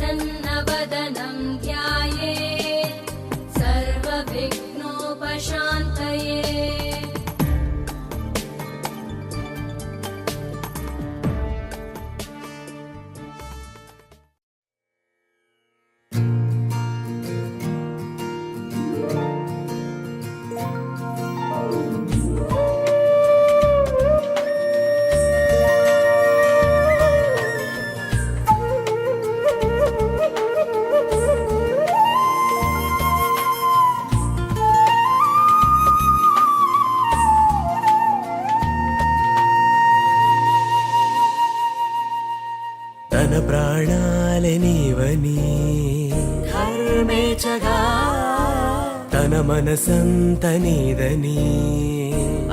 प्रसन्नवदनं ध्यायेत् सर्वविघ्नोपशान्तये। తన ప్రాణాలే నీవని ధర్మేచగా తన మనసంత నీదని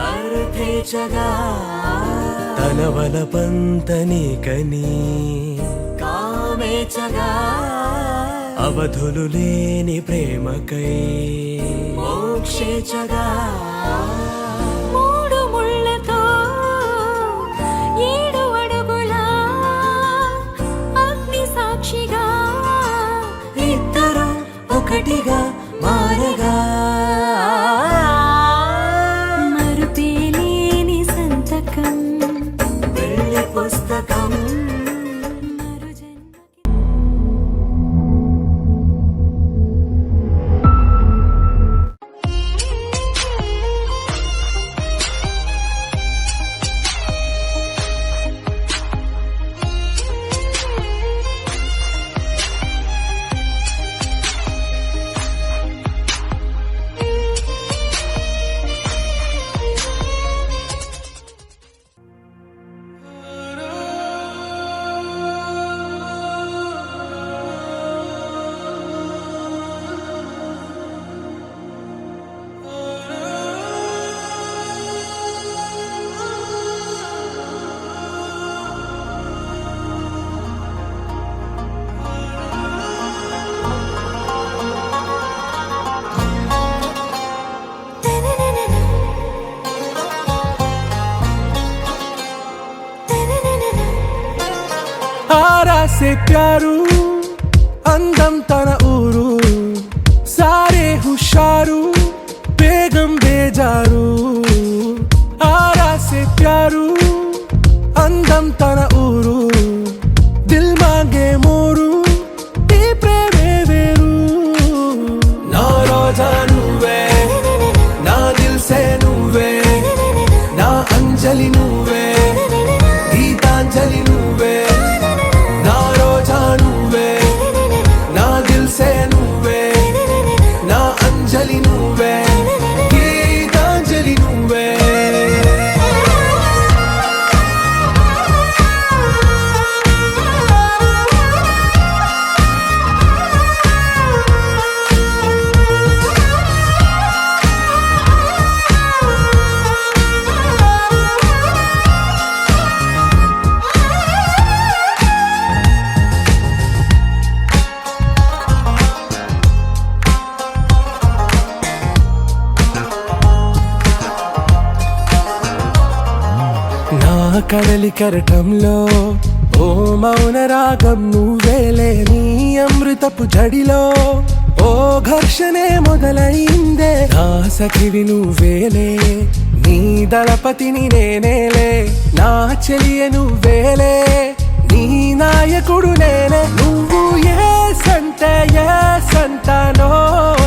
అర్థేచగా తన వలపంత నీకని కామేచగా అవధులు లేని ప్రేమకై మోక్షేచగా ఒకటిగా మారగా మరుపేలేని సంతకం వెళ్ళి పుస్తకం से प्यारू అందం తన ఊరు సారే హుషారు బేగం బేజారు ఆరా से प्यारू అందం తన ఊరు దిల్ మాంగే మోరు ఈ ప్రేమే వేరు నా రోజా నువ్వే నా దిల్ సే నువ్వే నా అంజలి నువ్వే గీతాంజలి నువ్వే కడలి కరటంలో ఓ మౌన రాగం నువ్వేలే నీ అమృతపు జడిలో ఓ ఘర్షణే మొదలైందే నా సఖివి నువ్వేలే నీ దళపతిని నేనేలే నా చెలియ నువ్వేలే నీ నాయకుడు నేనే నువ్వు ఏ సంట నో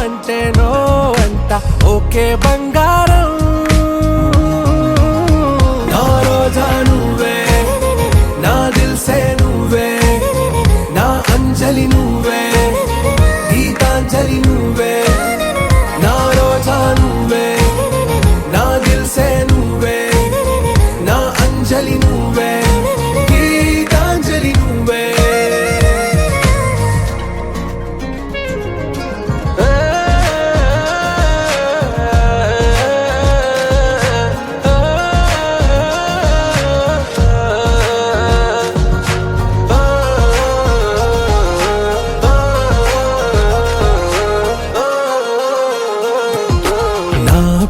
అంటే నో అంట ఓకే బంగారం నువ్వే నా దిల్ సే నువ్వే నా అంజలి నువ్వే గీతాంజలి నువ్వే నా రోజా నువ్వే నా దిల్ సే నువ్వే నా అంజలి నువ్వే గీతాంజలి నువ్వే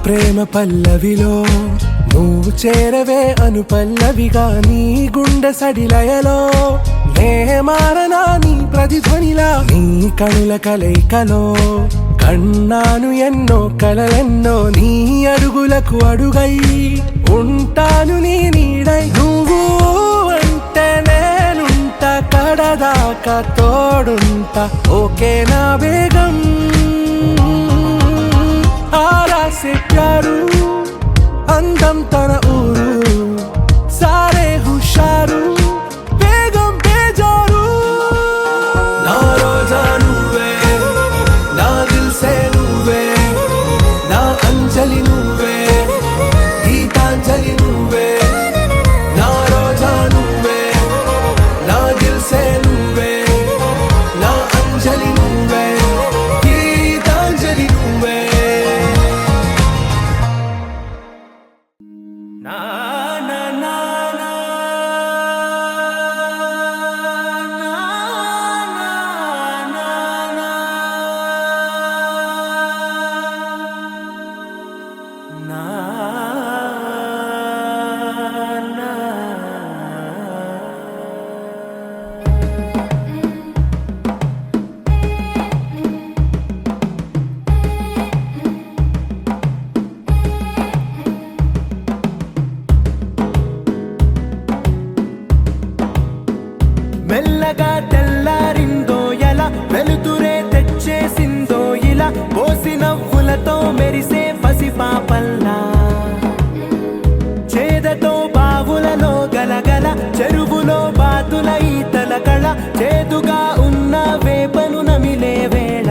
ప్రేమ పల్లవిలో నువ్వు చేరవే అను పల్లవిగా నీ గుండె సడిలయలో నే మారనా నీ ప్రతిధ్వనిలా నీ కనుల కలయికలో కన్నాను ఎన్నో కలలెన్నో నీ అడుగులకు అడుగై ఉంటాను నీ నీడై నువ్వు అంటే నేనుంట కడదాకా తోడుంట ఓకే నా బేగం ఆరా సే ప్యారు అందం తన ఊరు సారే హుషారు బేగం బేజారు నా రోజా నువ్వే నా దిల్ సే నువ్వే నా అంజలి నువ్వే గీతాంజలి నువ్వే నా రోజా నువ్వే నా దిల్ సే నువ్వే నా అంజలి నువ్వే గీతాంజలి నువ్వే నా నా నా నా మెల్లగా తెల్లారిందో ఎలా వెలుతురే తెచ్చేసిందో ఇలా పోసి నవ్వులతో మెరిసే పసిపాపల్లా చేదతో బావులలో గలగల చెరువులో బాతుల ఈతల కళ చేదుగా ఉన్న వేపను నమిలే వేళ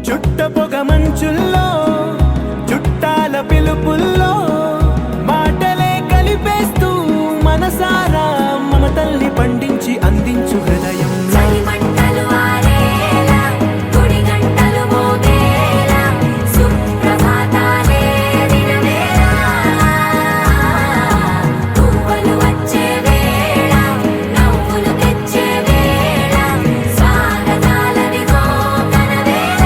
చుట్ట పొగ మంచుల్లో చుట్టాల పిలుపుల్లో మాటలే కలిపేస్తూ మనసారా మమతల్ని పండించి అందించు హృదయం చలిమంటలు ఆరేలా గుడి గంటలు మోగేలా సుప్రభాతాలే దినవేళ పువ్వులు వచ్చే వేళ నవ్వులు తెచ్చే వేళ స్వాగతాలదిగో కనవేళ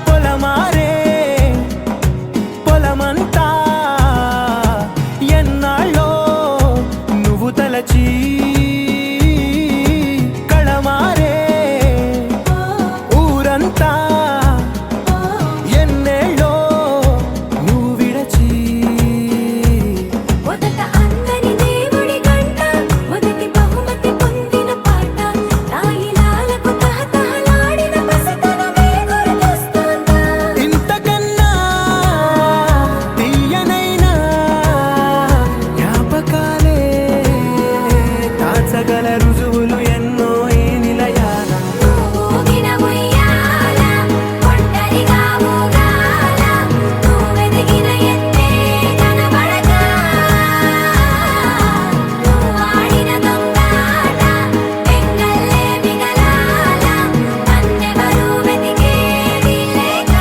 పొలమారే పొలమంతా ఎన్నాళ్ళో నువ్వు తలచి కళమారే ఊరంతా ఎన్నేళ్ళో నువ్వు విడచి మొదట అందరి దేవుడి గంట మొదటి బహుమతి పొందిన పాట తాయిలాలకు తహతహలాడిన పసితనమే గుర్తొస్తుందా ఇంతకన్నా తీయనైనా జ్ఞాపకాలే దాచగల రుజువులు ఎన్నో ఈ నిలయాల ఊగిన ఉయ్యాల ఒంటరిగా ఊగాల నువ్వెదిగిన ఎత్తే కనబడక నువ్వాడిన దొంగాట పెంగల్లే మిగలాల నన్నెవరూ వెతికేది లేక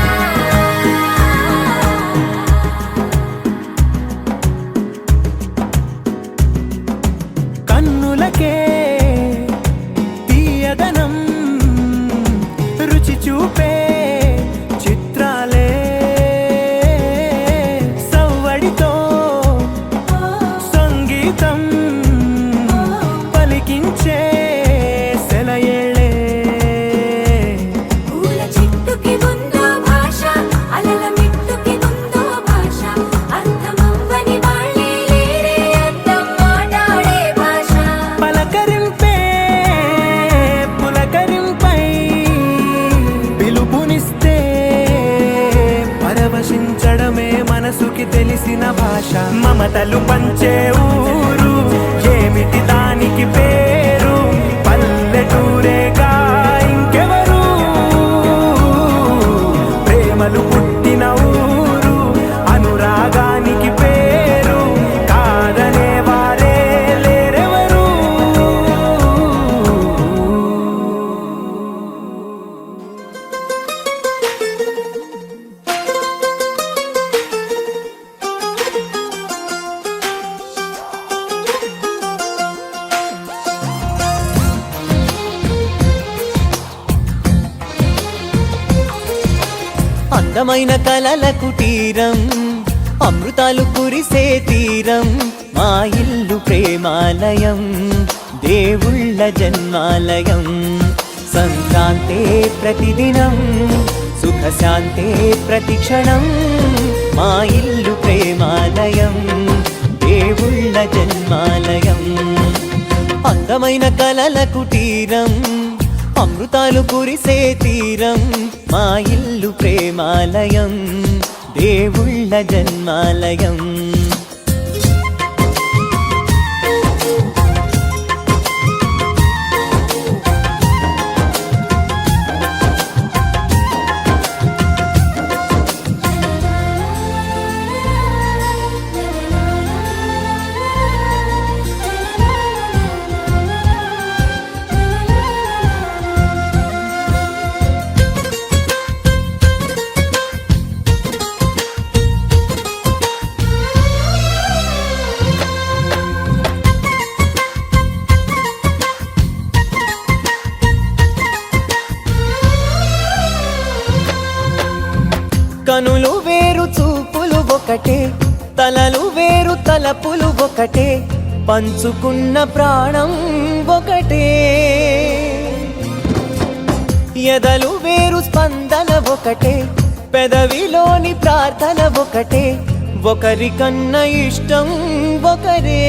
కన్నులకే తీయదనం రుచి చూపే చిత్రాలే సవ్వడితో సంగీతం పలికించే సెలయేళే పూల చెట్టుకి ఉందో భాష అలల మిట్టుకి ఉందో భాష అర్థమవ్వని వాళ్ళే లేరే అర్థం మాట్లాడే భాష పలకరింపే పులకరింపై పిలుపునిస్తే పరవశించడమే మనసుకి తెలిసిన భాష మమతలు పంచే ఊరు ఏమిటి దానికి పేరు పల్లెటూరేగా ఇంకెవరు ప్రేమలు పుట్టిన ఊరు అనురాగానికి పేరు కాదనే వారే లేరెవరు అందమైన కలల కుటీరం, అమృతాలు కురిసే తీరం, మా ఇల్లు ప్రేమాలయం, దేవుళ్ళ జన్మాలయం. సంక్రాంతే ప్రతిదినం, సుఖశాంతే ప్రతిక్షణం, మా ఇల్లు ప్రేమాలయం, దేవుళ్ళ జన్మాలయం. అందమైన కలల కుటీరం, అమృతాలు కురిసే తీరం, మా ఇల్లు ప్రేమాలయం, దేవుళ్ళ జన్మాలయం. కనులు వేరు చూపులు ఒకటే, తలలు వేరు తలపులు ఒకటే, పంచుకున్న ప్రాణం ఒకటే. ఎదలు వేరు స్పందన ఒకటే, పెదవిలోని ప్రార్థన ఒకటే, ఒకరికన్నా ఇష్టం ఒకరే.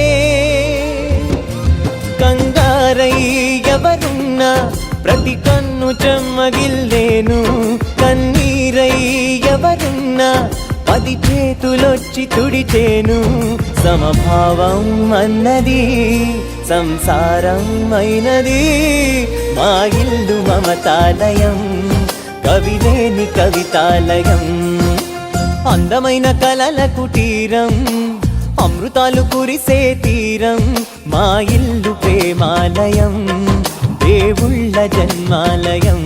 కంగారై ఎవరున్నా ప్రతి కన్ను చెమ్మగిల్లేను, కన్నీరై ఎవరున్నా 10 చేతులొచ్చి తుడిచేను. సమభావం అన్నది సంసారం అయినది, మా ఇల్లు మమతాలయం, కవిలేని కవితాలయం. అందమైన కలల కుటీరం, అమృతాలు కురిసే తీరం, మా ఇల్లు ప్రేమాలయం, దేవుళ్ళ జన్మాలయం.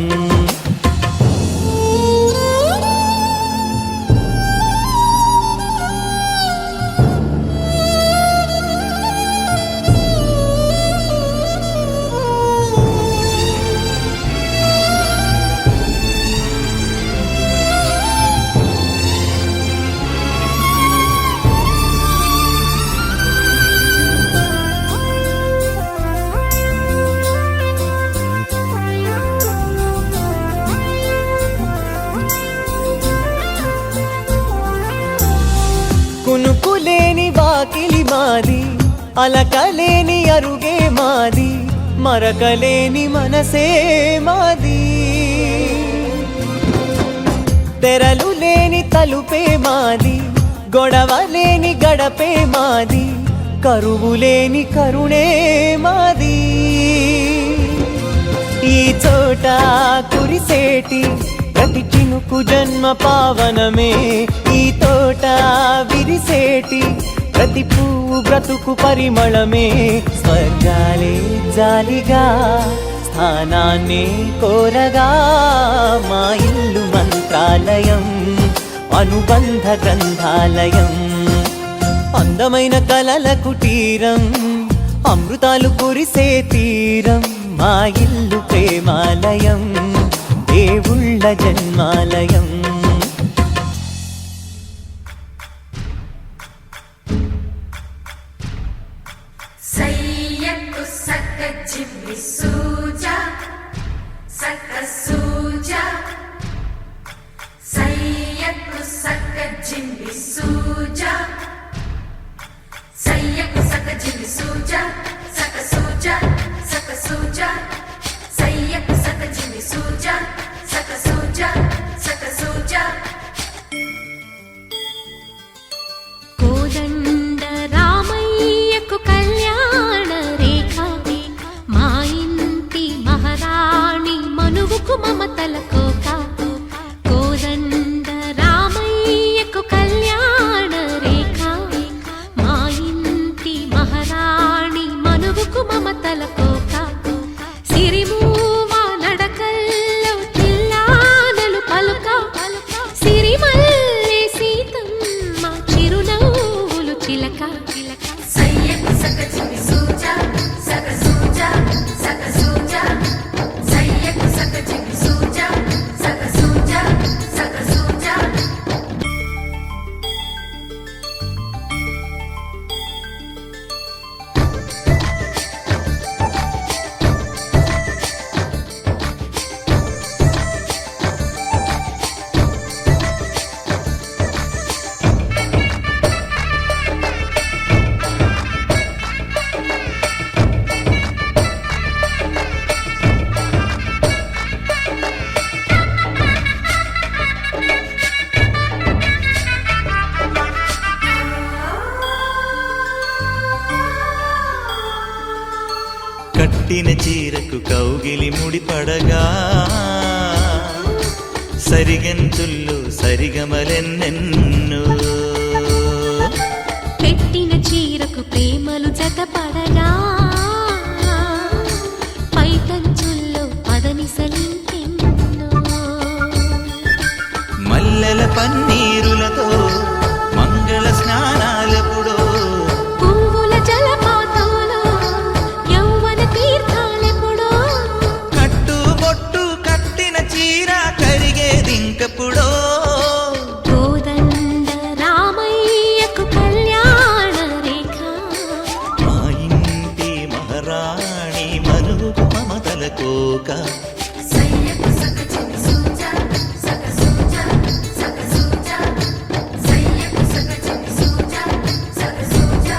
కునుకులేని వాకిలి మాది, అలకలేని అరుగే మాది, మరకలేని మనసే మాది. తెరలు లేని తలుపే మాది, గొడవ లేని గడపే మాది, కరువు లేని కరుణే మాది. ఈ చోట కురిసేటి ప్రతి చినుకు జన్మ పావనమే, ఈ తోట విరిసేటి ప్రతి పువ్వు బ్రతుకు పరిమళమే. స్వర్గాలే జాలిగా స్థానాన్ని కోరగా, మా ఇల్లు మంత్రాలయం, అనుబంధ గ్రంథాలయం. అందమైన కలల కుటీరం, అమృతాలు కురిసే తీరం, మా ఇల్లు ప్రేమాలయం, దేవుళ్ళ జన్మాలయం. సయ్యకు సక్క జిమ్మి సూజా, సక్క సూజా, సయ్యకు సక్క జిమ్మి సూజా, సయ్యకు సక్క జిమ్మి సూజా, సక్క సూజా, సక్క సూజా, సయ్యకు సక్క జిమ్మి సూజా, సక్క సూజా, సక్క పడగా సరిగంతుల్లో సరిగమలెన్నెన్నో పెట్టిన చీరకు ప్రేమలు జతపడగా పైకంచుల్లో పదనిసలింకెన్నో మల్లెల పన్నీరులతో మంగళ స్నానాలెప్పుడో పువ్వుల జలపాతంలో యౌవన తీర్థాలెప్పుడో కట్టుబొట్టు కట్టిన చీర కరిగేదింకప్పుడో కోదండ రామయ్యకు కళ్యాణ రేఖ మా ఇంటి మహారాణి మనుగు మమతల కోక సయ్యకు సక చిన్ని సూజా సక సూజా సక సూజా సయ్యకు సక చిన్ని సూజా సక సూజా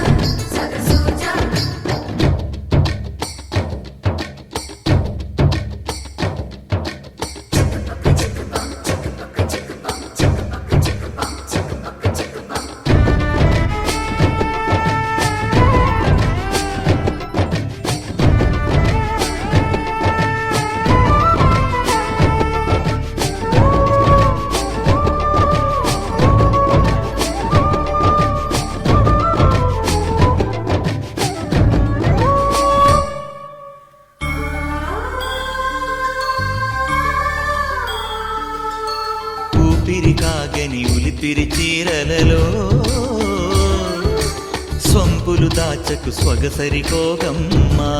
సక సూజా ఊపిరి కాగని ఉలిపిరి చీరలలో సొంపులు దాచకు స్వగసరికోగమ్మా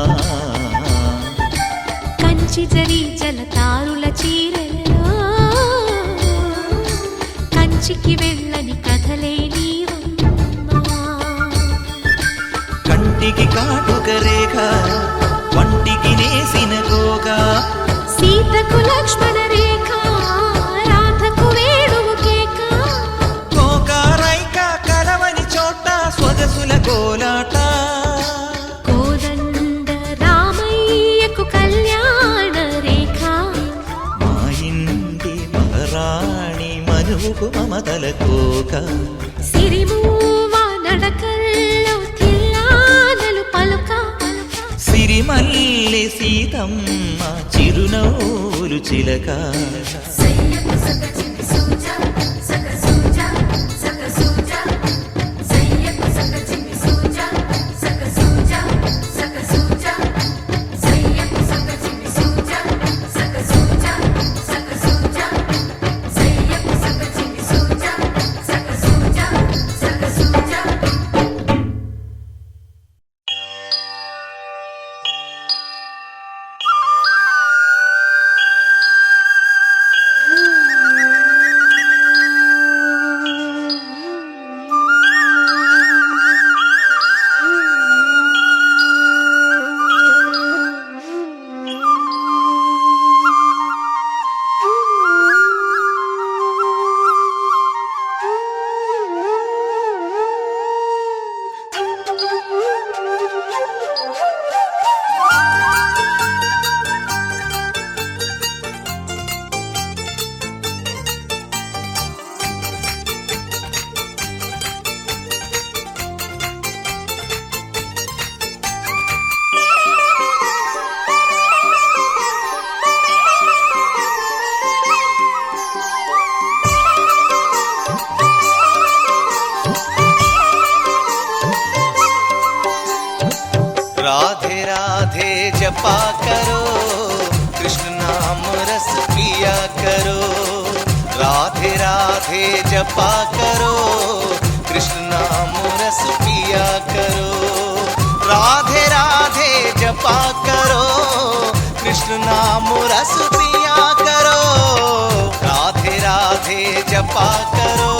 కంచి జరి జలతారుల చీరలలో కంచికి వెళ్ళని కథలే నీవమ్మా కంటికి కాటుక రేఖ వంటికి నేసిన గోగా సీతకు లక్ష్మణ రేఖ రాధకు వేణువు కేక కోకారైక కలవని చోట స్వగసుల కోలాట కోదండ రామయ్యకు కళ్యాణ రేఖ మా ఇంటి మహారాణి మనుగు మమతల కోక సిరిమూవ నడకల్లో తిల్లానలు పలుక సిరిమల్లె సీతమ్మ చిరునవ్వులు చిలక సయ్యకు సక చిన్ని సూజా సక సూజా సక సూజా సయ్యకు సక చిన్ని సూజా సక సూజా సక సూజా సయ్యకు సక చిన్ని సూజా సక సూజా సక సూజా సయ్యకు సక చిన్ని సూజా సక సూజా సక సూజా राधे राधे जपा करो कृष्ण नाम रस पिया करो राधे राधे जपा करो कृष्ण नाम रस पिया करो राधे राधे जपा करो कृष्ण नाम रस पिया करो राधे राधे जपा करो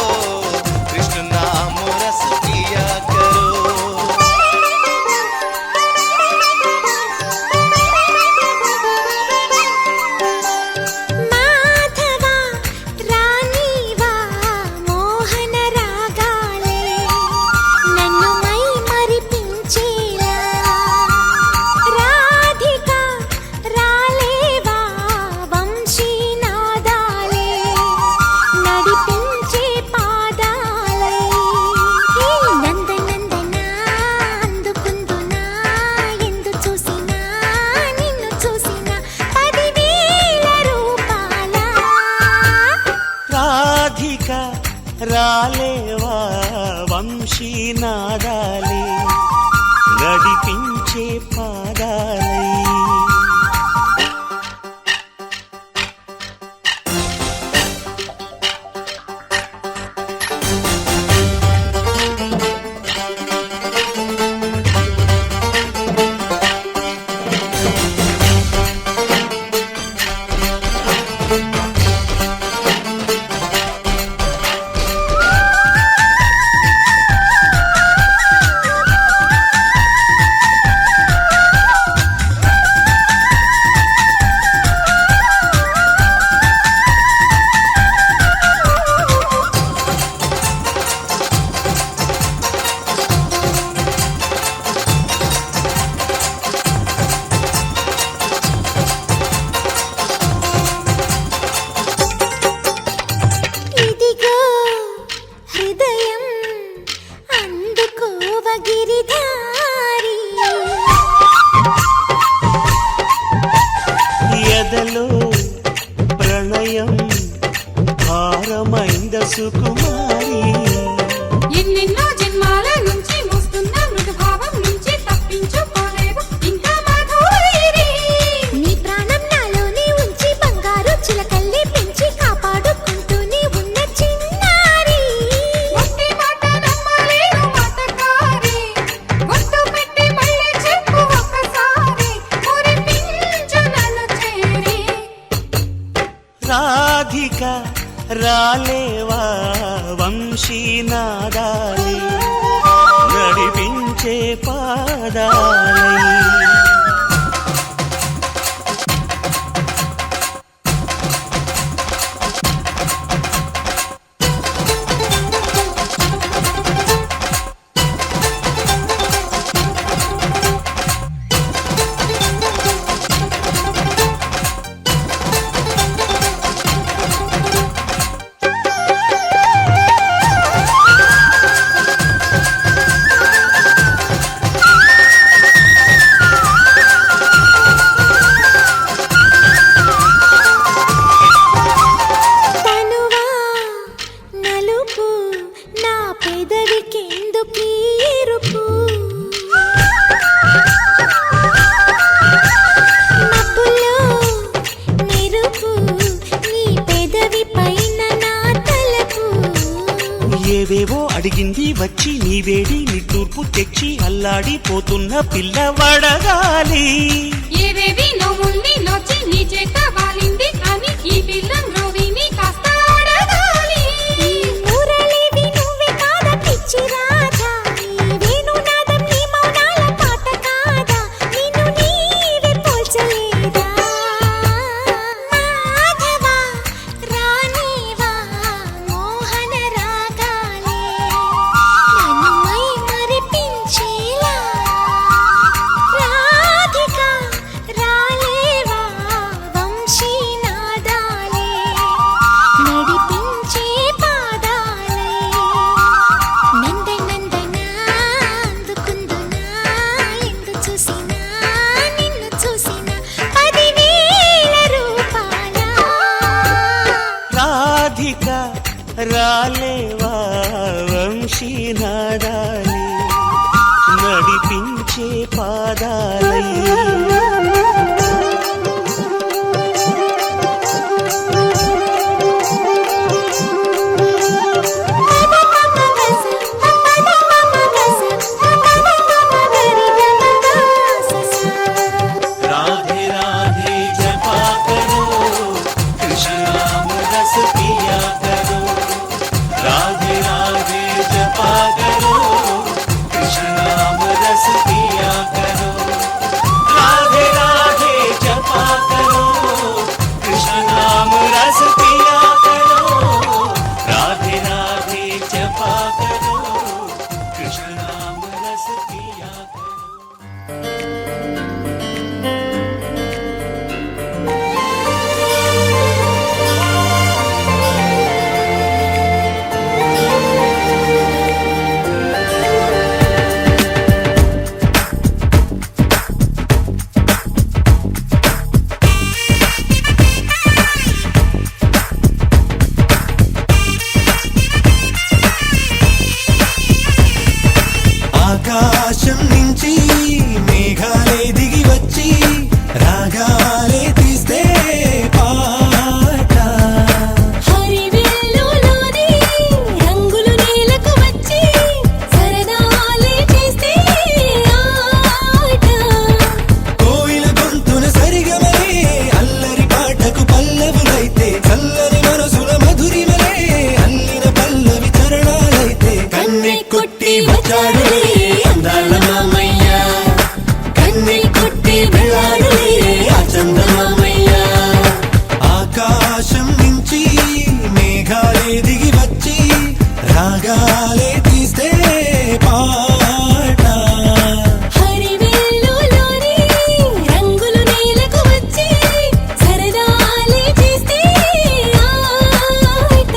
कृष्ण नाम रस पिया करो మాధవా రాణివా మోహన రాగాలే నన్ను మై మరిపించేలా రాధిక రాలేవా వంశీనాదాలే నడిపించే రాలేవా వంశీనాదాలే నడిపించే పాదాలై ఇదిగో హృదయం అందుకోవ గిరిధారి ఎదలో ప్రణయం భారమైంద సుకుమారి ఎన్నెన్నో జన్మాల నుంచి మోస్తున్న మృదుభావం నుంచి తప్పించుకోలేవు ఇంకా మధురైరి. నీ ప్రాణం నాలోనే ఉంచి బంగారు చిలకల్లి పెంచి కాపాడుకుంటూనే ఉన్న చిన్నారి ఒట్టి మాట నమ్మలేను మాటకారి. ఒట్టు పెట్టి మళ్ళీ చెప్పు ఒక్కసారి. మురిపించు నన్ను చేరి. రాధిక రాలేవా వంశీనాదాలే నడిపించే పాదాలై తనువా నలుపు నా పెదవికెందుకీ ఎరుపు మబ్బులో మెరుపు నీ పెదవి పైన నా తలపు ఏవేవో అడిగింది వచ్చి నీ వేడి నిట్టూర్పు తెచ్చి అల్లాడిపోతున్న పిల్ల వడగాలి ఏవేవి నవ్వుల్ని నోచి నీ చేత వాలింది అని ఈ పిల్లం రోవిని కాస్త అడగాలి. ఈ మురళివి నువ్వే కాదా పిచ్చి రాధా ఈ వేణునాదం నీ మౌనాల పాట కాదా నిన్ను నీవే పోల్చలేదా మాధవా రానివా మోహన రాగాలే నన్ను మై మరిపించేలా రాధిక రాలేవా వంశీనాదాలే నడిపించే పాదాలై నందనందనా అందుకుందునా ఎందు చూసినా నిన్ను చూసినా 10,000 రూపాల రాధిక రాలేవా వంశీనాదాలే నడిపించే పాదాలై राधे राधे जपा करो कृष्ण नाम रस पिया करो राधे राधे जपा करो कृष्ण नाम रस पिया करो राधे राधे जपा करो कृष्ण नाम रस पिया करो राधे राधे जपा करो कृष्ण नाम रस पिया करो రాగాలే తీస్తే పాట హరివిల్లులోని రంగులు నేలకు వచ్చి సరదాలే చేస్తే ఆట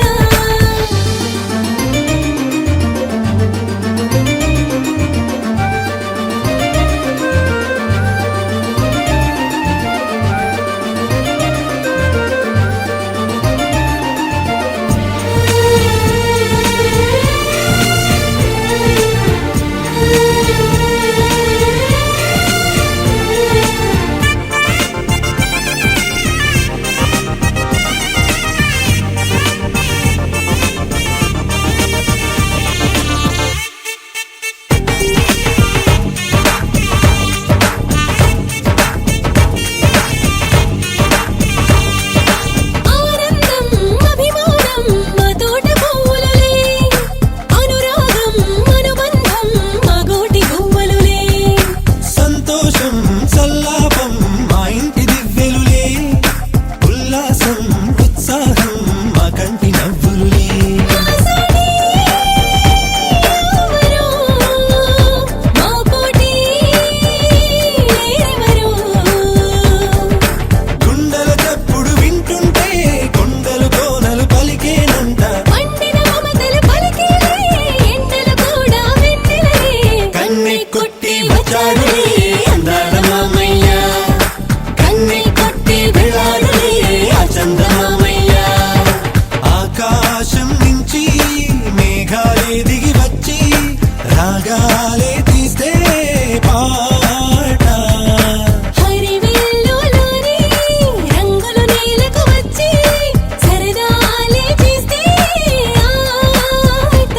ఆనందం అభిమానం మా తోట పువ్వులలే అనురాగం అనుబంధం మా గోటి గువ్వలులే సంతోషం సల్లాపం మా ఇంటి దివ్వెలులే ఉల్లాసం ఉత్సాహం మా కంటి నవ్వులులే ఆసడి ఎవరో మా పోటీ ఎవరో గుండెల చప్పుడు వింటుంటే కొండలు కోనలు పలికేనంట పండిన మమతలు పలికేలే ఎండలు కూడా వెన్నెలలే కన్నె కొట్టి వచ్చాడులే అందాల మామయ్య కన్నె కొట్టి వెళ్ళాడులే ఆ చందమామయ్య ఆకాశం నుంచి మేఘాలే దిగి వచ్చి రాగాలే తీస్తే పాట హరివిల్లులోని రంగులు నేలకు వచ్చి సరదాలే చేస్తే ఆట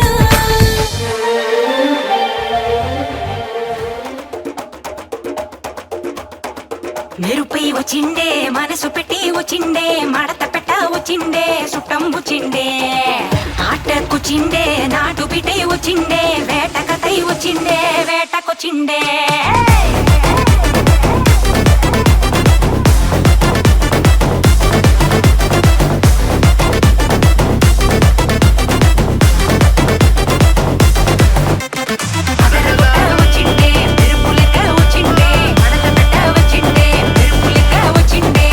మెరుపై వచ్చిండే మనసు పెట్టి వచ్చిండే మడత పెట్ట వచ్చిండే సుట్టం వచ్చిండే ఆట కూర్చిండే నాటు బిడ్డే వచ్చిండే వేట కథై వచ్చిండే వేటకొచ్చిండే వచ్చిండే మెరుపులెక్క వచ్చిండే మడత పెట్ట వచ్చిండే మెరుపులెక్క వచ్చిండే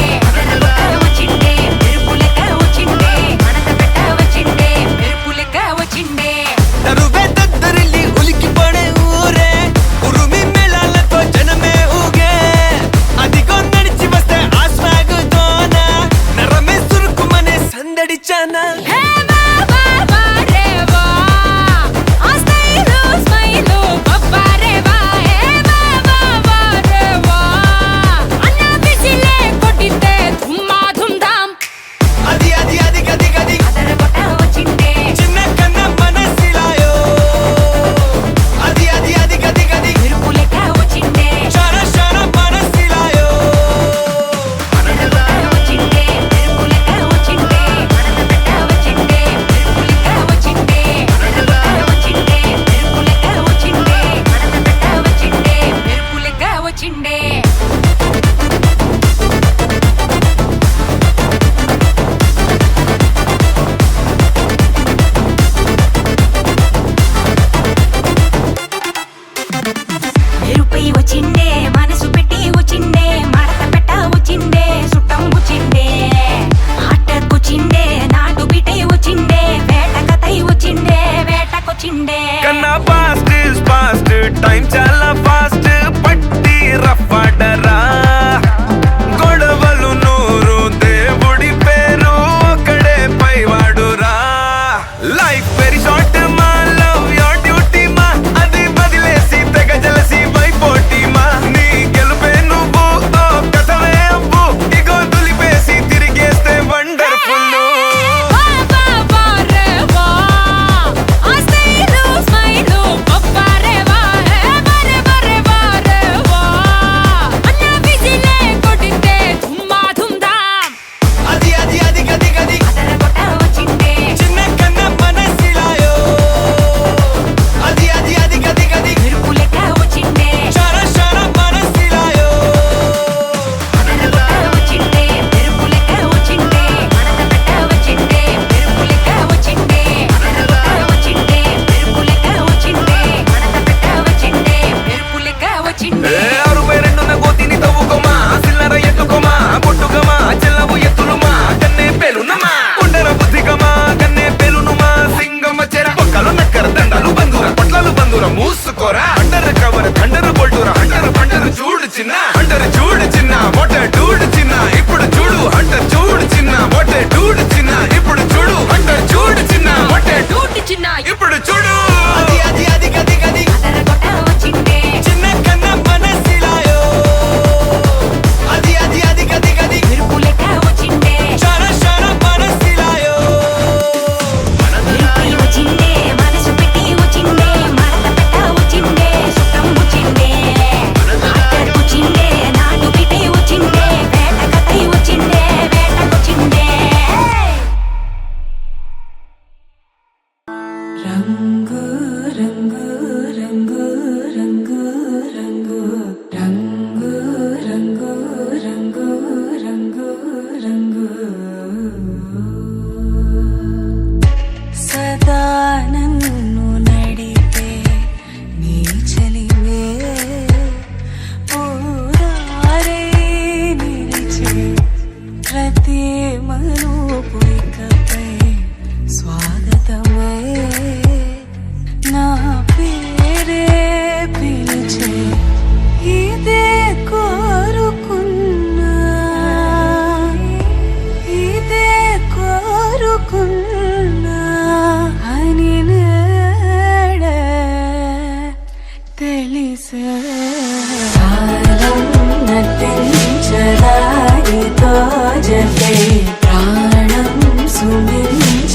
వచ్చిండే మెరుపులెక్క వచ్చిండే మడత పెట్ట వచ్చిండే మెరుపులెక్క వచ్చిండే నరువే దద్దరిల్లి ఉలికి పడే ఊరే ఉరుమి మేళాలతో జనమే ఊగే అదిగో నడిచి వస్తే ఆ స్వాగుతోన నరమే సురుకుమనే సందడి చానా హే బాబా బారేవా ఆ స్మైలు స్మైలు బొబ్బారేవా హే బాబా బారేవా అన్న బిసిలే కొట్టితే ధుమ్మా ధుమ్ధామ్ అది అది అది గది గది అదరగొట్ట వచ్చిండే చిన్న కన్న మనసిలాయో అది అది అది గది గది మెరుపులెక్క వచ్చిండే శర శర మనసిలాయో అదరగొట్ట వచ్చిండే మెరుపులెక్క వచ్చిండే మడత పెట్ట వచ్చిండే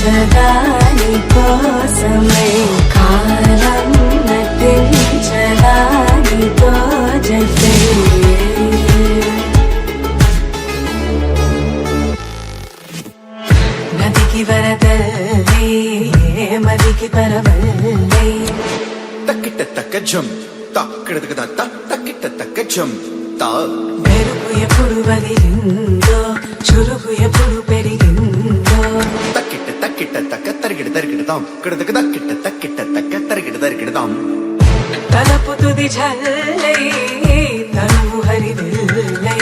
నటించగా నీ కోసమే కాలం నటించగా నీతో జతే నదికి వరదల్లే మదికి పరవల్లే తక్కిట తక్క జం తక్కిడతక తత్త తక్కిట తక్క జం తా మెరుపు ఎప్పుడు వదిలిందో చురుకు ఎప్పుడు పెరిగిందో తక్కిట తక్కిట తక్క తరిగిడ తరిగిడతాం కిడతక తక్కిట తక్కిట తక్క తరిగిడ తరిగిడతాం తలపు తుది జల్లే తనువు హరివిల్లే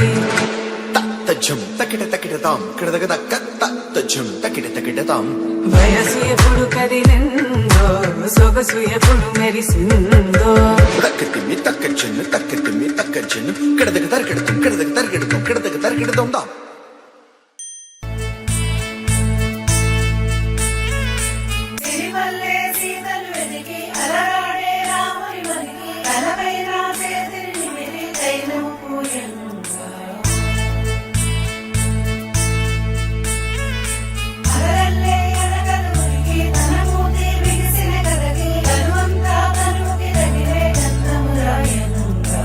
తత్త జం తక్కిట తక్కిడతాం కిడతక తక్క తత్త జం తక్కిట తక్కిడతాం వయసు ఎప్పుడు కదిలిందో సొగసు ఎప్పుడు మెరిసిందో తక్కతిమ్మి తక్క చెన్ను తక్కతిమ్మి తక్క చెన్ను కిడతక తరిగిడతాం కిడతక తరిగిడతాం కిడతక తరిగిడతాం దా సిరిమల్లె సీతలు వెతికి అలరాడే రాముని మరికి తలపైన చేతిని నిమిరి తైలము పూయంగా అలరల్లే ఎడగలు ఉరికి తన మూతి బిగిసిన కదకి కనువంతా కనుముకి తగిలే గంధము రాయనుగా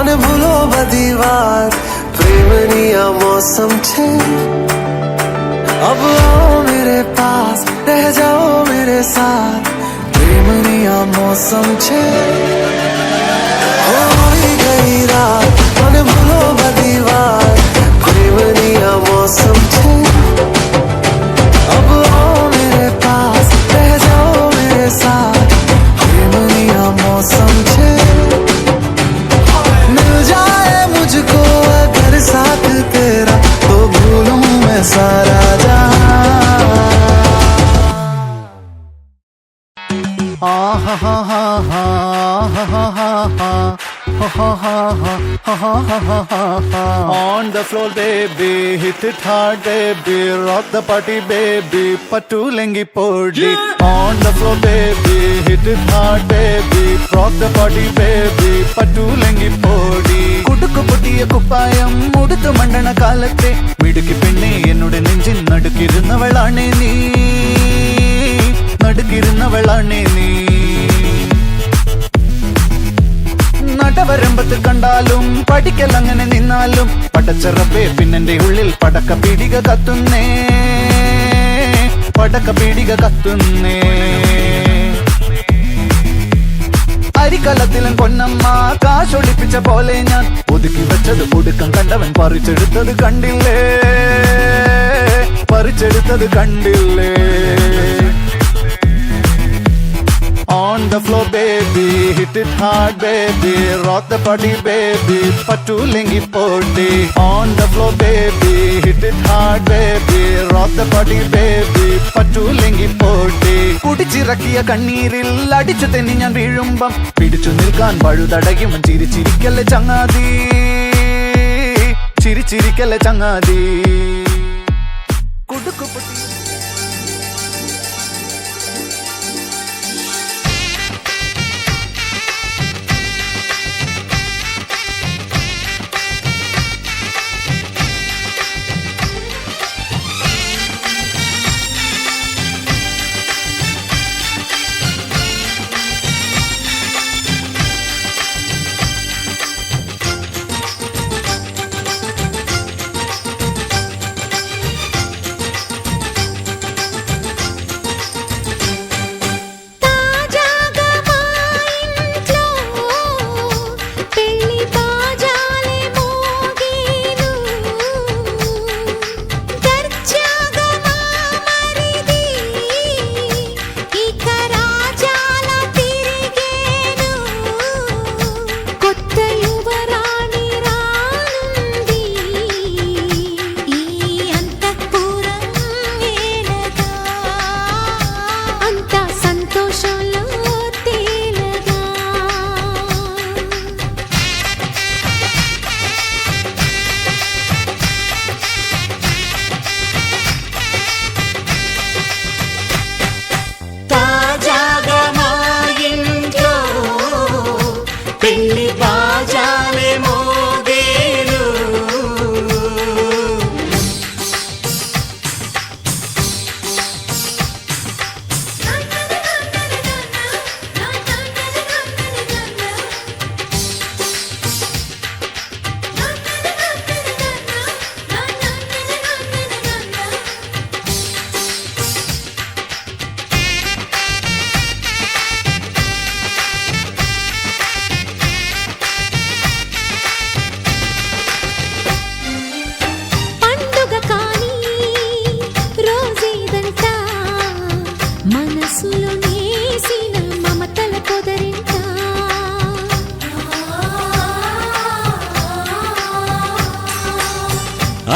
મને ભૂલો બધી વાત પ્રેમની આ મૌસમ છે अब आओ मेरे पास रह जाओ मेरे साथ प्रेमनी आ मौसम छे होई गई रात મને ભૂલો બધી વાત પ્રેમની આ मौसम छे अब आओ मेरे पास रह जाओ मेरे साथ प्रेमनी आ मौसम छे मिल जाए मुझको अगर साथ तेरा तो भूलूं मैं सारा On the floor, baby, hit it hard, baby, rock the party, baby, patu lengi podi. On the floor, baby, hit it hard, baby, rock the party, baby, patu lengi podi. Kudukku puttiya kuppayam muduthu mandana kaalatte midukki penne ennude nenjin nadukirunnavalane nee nadukirunnavalane nee നടവരമ്പത്ത് കണ്ടാലും പഠിക്കലങ്ങനെ നിന്നാലും പടച്ചറപ്പേ പിന്നെന്റെ ഉള്ളിൽ പടക്ക പീടിക കത്തുന്നേ പടക്ക പീടിക കത്തുന്നേ അരിക്കലത്തിലും പൊന്നമ്മ കാശൊളിപ്പിച്ച പോലെ ഞാൻ ഒതുക്കി വെച്ചത് ഒടുക്കം കണ്ടവൻ പറിച്ചെടുത്തത് കണ്ടില്ലേ പറിച്ചെടുത്തത് കണ്ടില്ലേ On the floor, baby, hit it hard, baby, rock the party, baby, patu lengi podi. On the floor, baby, hit it hard, baby, rock the party, baby, patu lengi podi. കുടിച്ചിറക്കിയ കണ്ണീരിൽ അടിച്ചു തെന്നി ഞാൻ വീഴുമ്പം പിടിച്ചു നിൽക്കാൻ പഴുതടയും ചിരിച്ചിരിക്കല്ലേ ചങ്ങാതി ചിരിച്ചിരിക്കല്ലേ ചങ്ങാതി കുടുക്കുപൊട്ടി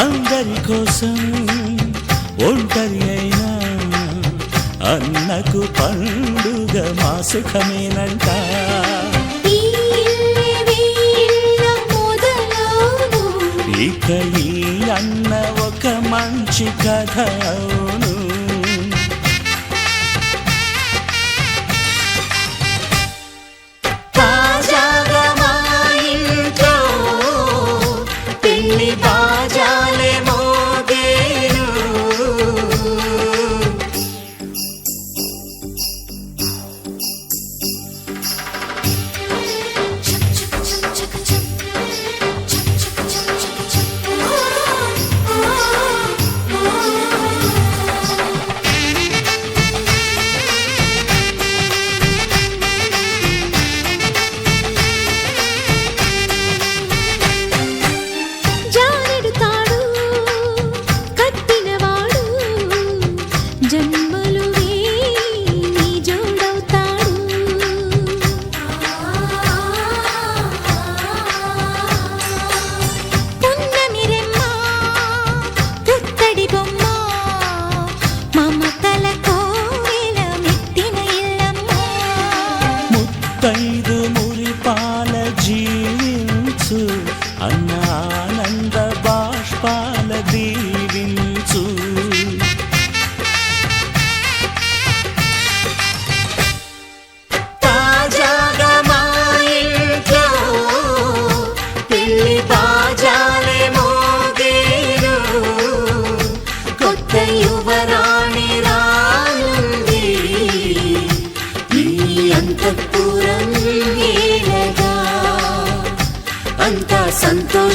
అందరి కోసం ఒంటరి అయినా అన్నకు పండుగ మా సుఖమేనంట ఇక ఈ అన్న ఒక మంచి కథ అవును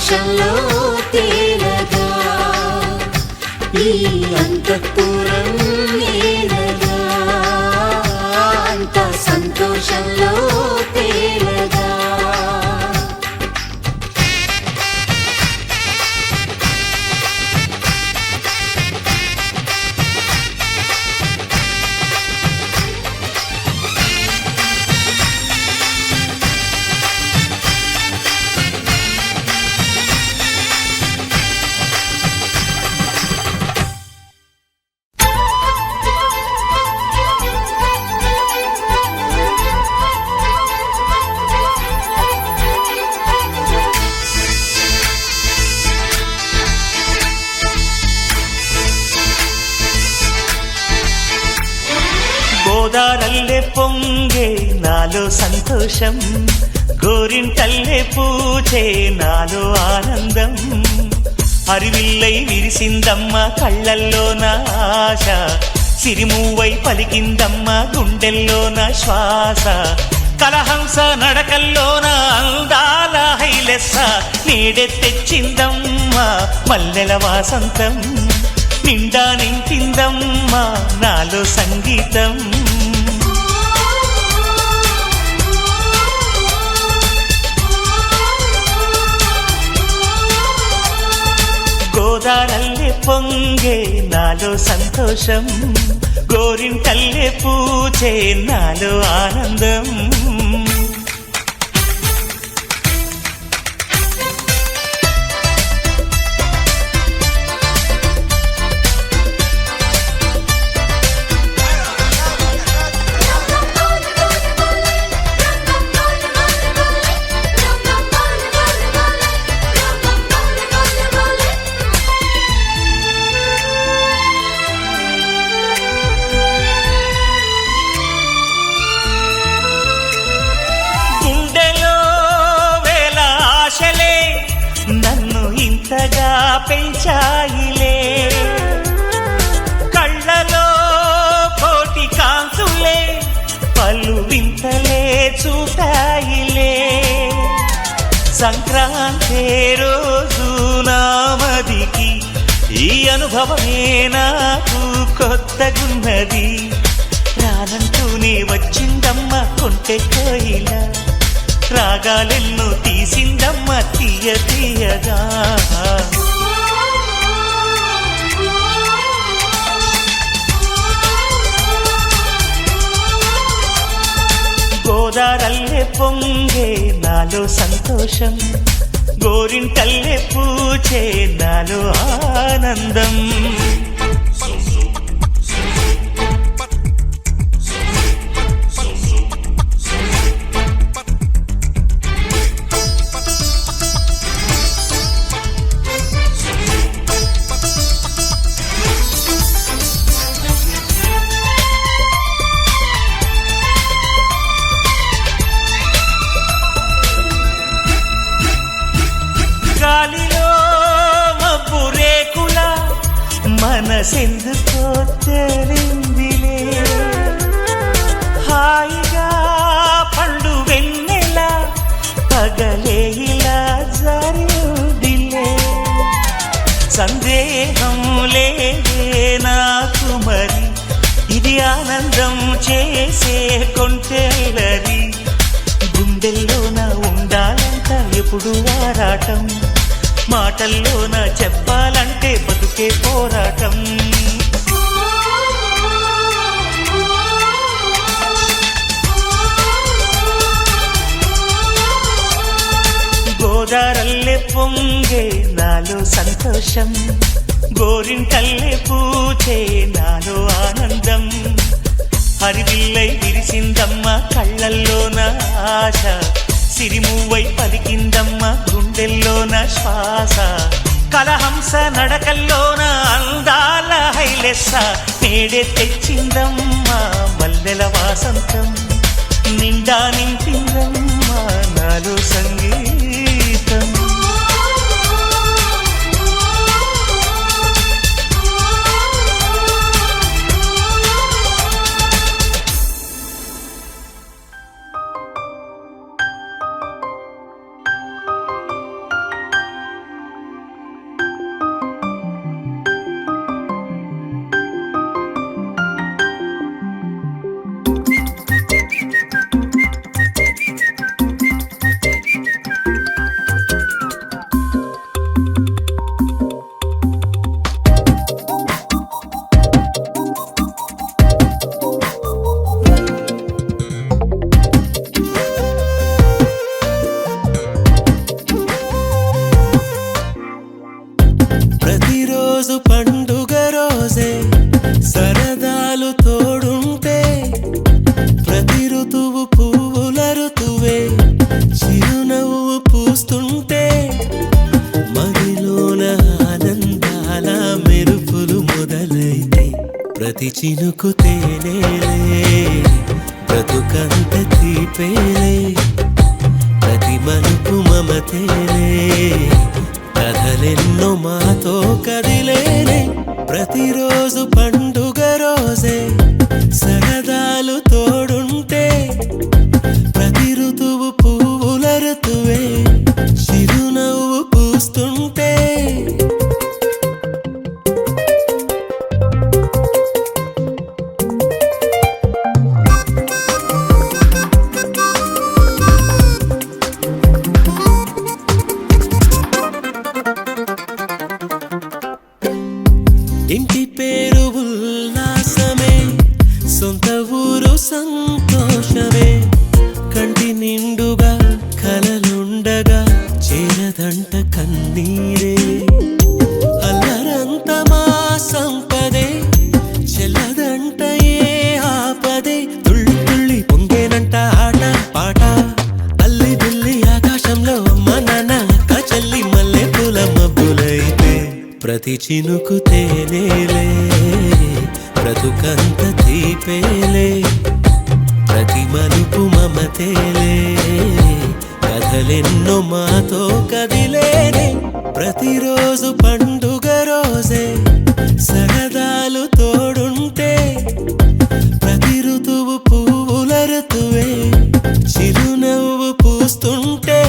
సంతోషంలో తేలగా ఈ అంతఃపురం నేలగా అంత సంతోషంలో తేలగా గోదారల్లే పొంగే నాలో సంతోషం గోరింటల్లే పూచే నాలో ఆనందం అరివిల్లై విరిసిందమ్మ కళ్ళల్లో నా ఆశ సిరిమూవై పలికిందమ్మ గుండెల్లో నా శ్వాస కలహంస నడకల్లో నా అందాల హైలెస్స నేడే తెచ్చిందమ్మ మల్లెల వాసంతం నిండా నింపిందమ్మా నాలో సంగీతం గోదారల్లే పొంగే నాలో సంతోషం గోరింటల్లే పూచే నాలో ఆనందం నన్ను ఇంతగా పెంచాయిలే కళ్ళలో కోటి కాంతులే పలు వింతలే చూపాయిలే సంక్రాంతి రోజు నామదికి ఈ అనుభవమే నాకు కొత్తగున్నది రానంటూనే వచ్చిందమ్మ కొంటె కోయిల రాగాలెన్నో తీసిందమ్మ తీయ తీయగా గోదారల్లే పొంగే నాలో సంతోషం గోరింటల్లే పూచే నాలో ఆనందం గాలిలో మబ్బు రేకుల మనసెందుకో తెలిందిలే హాయిగా పండు వెన్నెల పగలే ఇలా జరిదిలే సందేహం లేదే నాకు మరి ఇది ఆనందం చేసే కొంటెలరి గుండెల్లోన ఉండాలంట ఎప్పుడు ఆరాటం మాటల్లోన చెప్పాలంటే బతుకే పోరాటం గోదారల్లే పొంగే నాలో సంతోషం గోరింటల్లే పూచే నాలో ఆనందం హరివిల్లై విరిసిందమ్మ కళ్ళల్లోన ఆశ సిరిమూవై పలికిందమ్మ గుండెల్లోన శ్వాస కలహంస నడకల్లోన అందాల హైలెస్స నేడే తెచ్చిందమ్మ మల్లెల వాసంతం నిండా నింపిందమ్మ నాలో సంగీతం ప్రతిరోజు పండుగ రోజే సరదాలు తోడుంటే ప్రతి ఋతువు పువ్వుల ఋతువే చిరునవ్వు పూస్తుంటే మదిలోన ఆనందాల మెరుపులు మొదలైతే ప్రతి చినుకు తేనేలే బ్రతుకంత తీపేలే ప్రతి మలుపు మమతేలే కథలెన్నో మాతో కదిలేనే ప్రతిరోజు పండుగ రోజే సరదాలు తోడుంటే ప్రతి ఋతువు పువ్వుల ఋతువే చిరునవ్వు పూస్తుంటే ఇంటి పేరు ఉల్లాసమే సొంత ఊరు సంతోషమే కంటి నిండుగా కలలుండగా చేరదంట కన్నీరే అల్లరంత మా సంపదే చెల్లదంట ఏ ఆపదే తుళ్ళి తుళ్ళి పొంగేనంట ఆట పాట అల్లి బిల్లి ఆకాశంలో అమ్మ నాన్న అక్క చెల్లి మల్లె పూల మబ్బులైతే ప్రతి చినుకు తేనేలే బ్రతుకంత తీపేలే ప్రతి మలుపు మమతేలే కథలెన్నో మాతో కదిలేనే ప్రతిరోజు పండుగ రోజే సరదాలు తోడుంటే ప్రతి ఋతువు పువ్వుల ఋతువే చిరునవ్వు పూస్తుంటే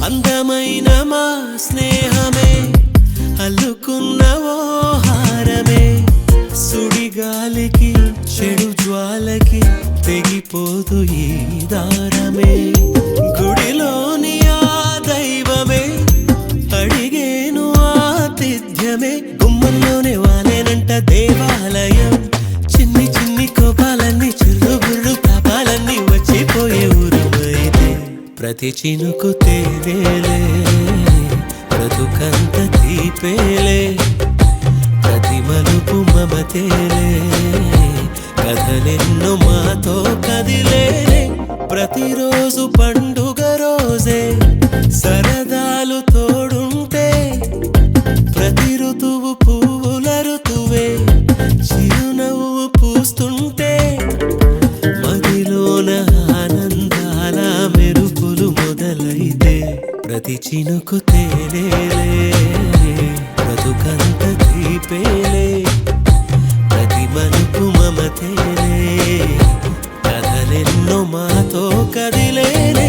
అందమైన మా స్నేహమే అల్లుకున్న ఓ హారమే సుడిగాలికి చెడు జ్వాలకి తెగిపోదు ఈ దారమే గుడిలోని ఆ దైవమే అడిగేను ఆతిథ్యమే గుమ్మంలోనే వాలేనంట దేవాలయం చిన్ని చిన్ని కోపాలన్నీ చిర్రు బుర్రు తాపాలన్నీ వచ్చిపోయే ఊరుమైతే ప్రతి చినుకు తేనేలే బ్రతుకంత తీపేలే ప్రతి మలుపు మమతేలే కథలెన్నో మాతో కదిలేనే ప్రతిరోజు పండుగ రోజే సరదాలు తోడుంటే ప్రతి ఋతువు పువ్వుల ఋతువే చిరునవ్వు పూస్తుంటే మదిలోన ఆనందాల మెరుపులు మొదలైతే ప్రతి చినుకు తేనేలే బ్రతుకంత తీపేలే ప్రతి మలుపు మమతేలే కథలెన్నో మాతో కదిలేనే